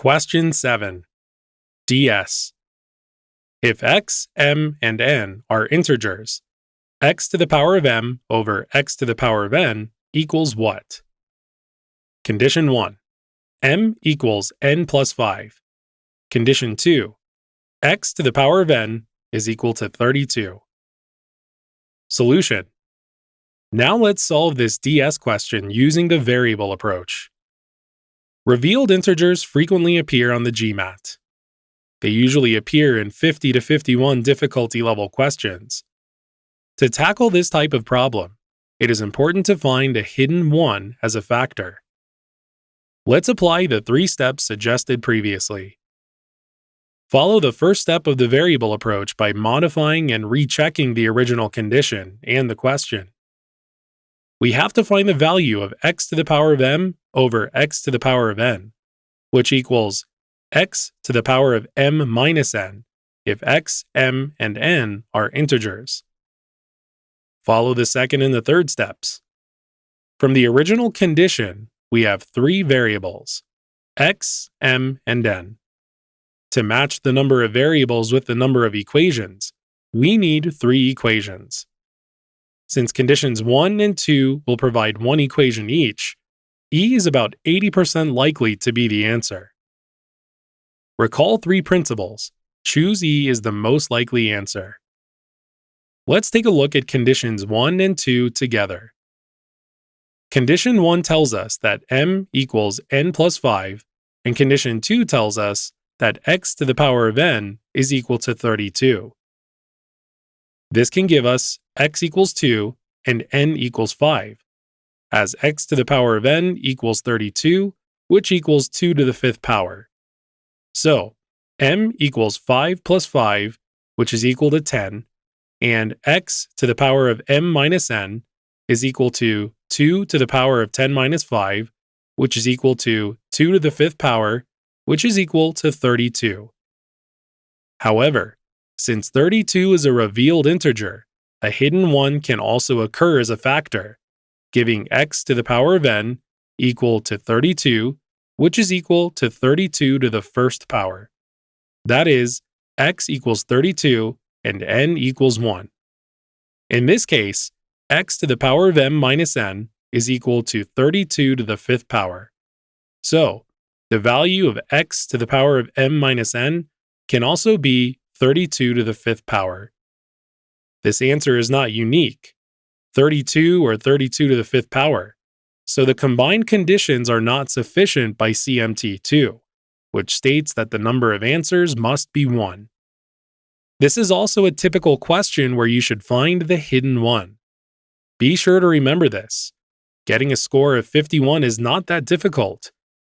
Question 7. DS. If x, m, and n are integers, x to the power of m over x to the power of n equals what? Condition 1. M equals n plus 5. Condition 2. X to the power of n is equal to 32. Solution. Now let's solve this DS question using the variable approach. Revealed integers frequently appear on the GMAT. They usually appear in 50 to 51 difficulty level questions. To tackle this type of problem, it is important to find a hidden 1 as a factor. Let's apply the 3 steps suggested previously. Follow the first step of the variable approach by modifying and rechecking the original condition and the question. We have to find the value of x to the power of m over x to the power of n, which equals x to the power of m minus n if x, m, and n are integers. Follow the second and the third steps. From the original condition, we have 3 variables, x, m, and n. To match the number of variables with the number of equations, we need 3 equations. Since conditions 1 and 2 will provide 1 equation each, E is about 80% likely to be the answer. Recall 3 principles. Choose E as the most likely answer. Let's take a look at conditions 1 and 2 together. Condition 1 tells us that m equals n plus 5, and condition 2 tells us that x to the power of n is equal to 32. This can give us x equals 2 and n equals 5, as x to the power of n equals 32, which equals 2 to the 5th power. So, m equals 5 plus 5, which is equal to 10, and x to the power of m minus n is equal to 2 to the power of 10 minus 5, which is equal to 2 to the 5th power, which is equal to 32. However, since 32 is a revealed integer, a hidden 1 can also occur as a factor, giving x to the power of n equal to 32, which is equal to 32 to the 1st power. That is, x equals 32 and n equals 1. In this case, x to the power of m minus n is equal to 32 to the 5th power. So, the value of x to the power of m minus n can also be 32 to the 5th power. This answer is not unique, 32 or 32 to the 5th power, so the combined conditions are not sufficient by CMT2, which states that the number of answers must be 1. This is also a typical question where you should find the hidden 1. Be sure to remember this. Getting a score of 51 is not that difficult.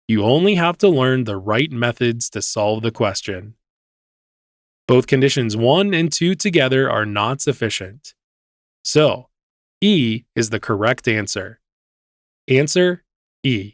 You only have to learn the right methods to solve the question. Both conditions 1 and 2 together are not sufficient. So, E is the correct answer. Answer E.